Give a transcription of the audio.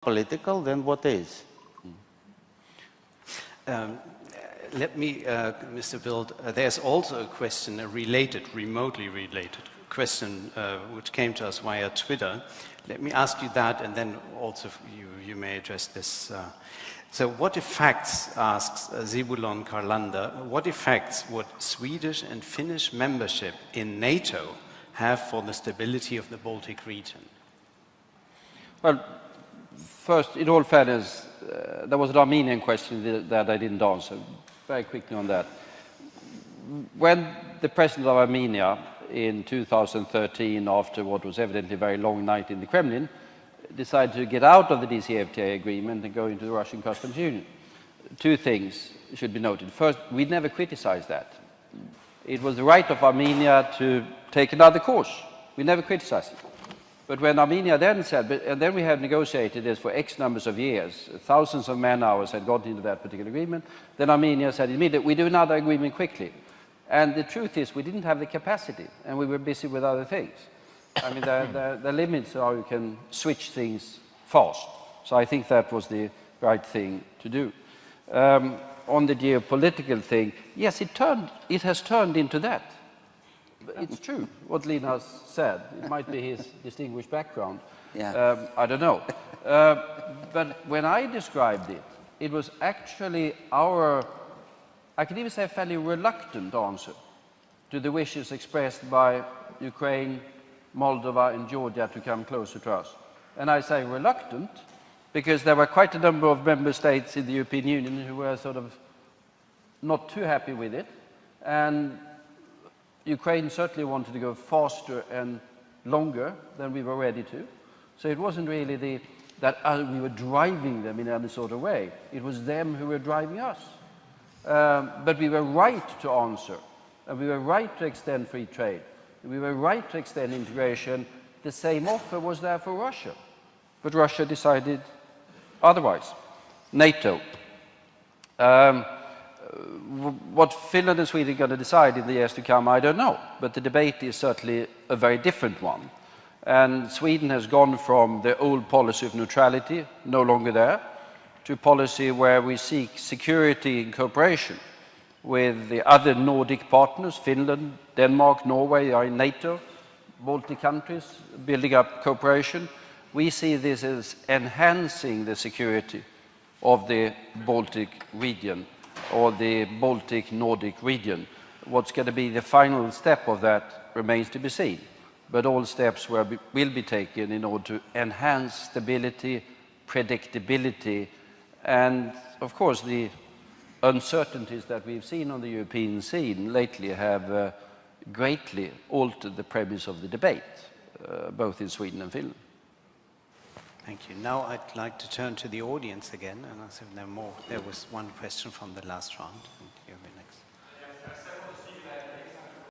political, then what is? Let me, Mr. Bildt, there's also a question, a related, remotely related question, which came to us via Twitter. Let me ask you that, and then also you may address this. So what effects, asks Zebulon Karlander, what effects would Swedish and Finnish membership in NATO have for the stability of the Baltic region? Well, first, in all fairness, there was an Armenian question that I didn't answer. Very quickly on that. When the president of Armenia in 2013, after what was evidently a very long night in the Kremlin, decided to get out of the DCFTA agreement and go into the Russian Customs Union, two things should be noted. First, we never criticized that. It was the right of Armenia to take another course. We never criticized it. But when Armenia then said, and then we had negotiated this for X numbers of years, thousands of man-hours had gone into that particular agreement, then Armenia said immediately, we do another agreement quickly. And the truth is, we didn't have the capacity, and we were busy with other things. I mean, the limits are you can switch things fast. So I think that was the right thing to do. On the geopolitical thing, yes, it has turned into that. It's true what Linus said. It might be his distinguished background. Yeah. I don't know. But when I described it, it was actually our, I could even say, fairly reluctant answer to the wishes expressed by Ukraine, Moldova, and Georgia to come closer to us. And I say reluctant because there were quite a number of member states in the European Union who were sort of not too happy with it. And Ukraine certainly wanted to go faster and longer than we were ready to. So it wasn't really that we were driving them in any sort of way. It was them who were driving us. But we were right to answer, and we were right to extend free trade. We were right to extend integration. The same offer was there for Russia. But Russia decided otherwise. NATO. What Finland and Sweden are going to decide in the years to come, I don't know. But the debate is certainly a very different one. And Sweden has gone from the old policy of neutrality, no longer there, to a policy where we seek security and cooperation with the other Nordic partners. Finland, Denmark, Norway are in NATO, Baltic countries building up cooperation. We see this as enhancing the security of the Baltic region, or the Baltic-Nordic region. What's going to be the final step of that remains to be seen. But all steps will be taken in order to enhance stability, predictability, and of course the uncertainties that we've seen on the European scene lately have greatly altered the premise of the debate, both in Sweden and Finland. Thank you. Now I'd like to turn to the audience again, and I said there was one question from the last round. And you'll be next.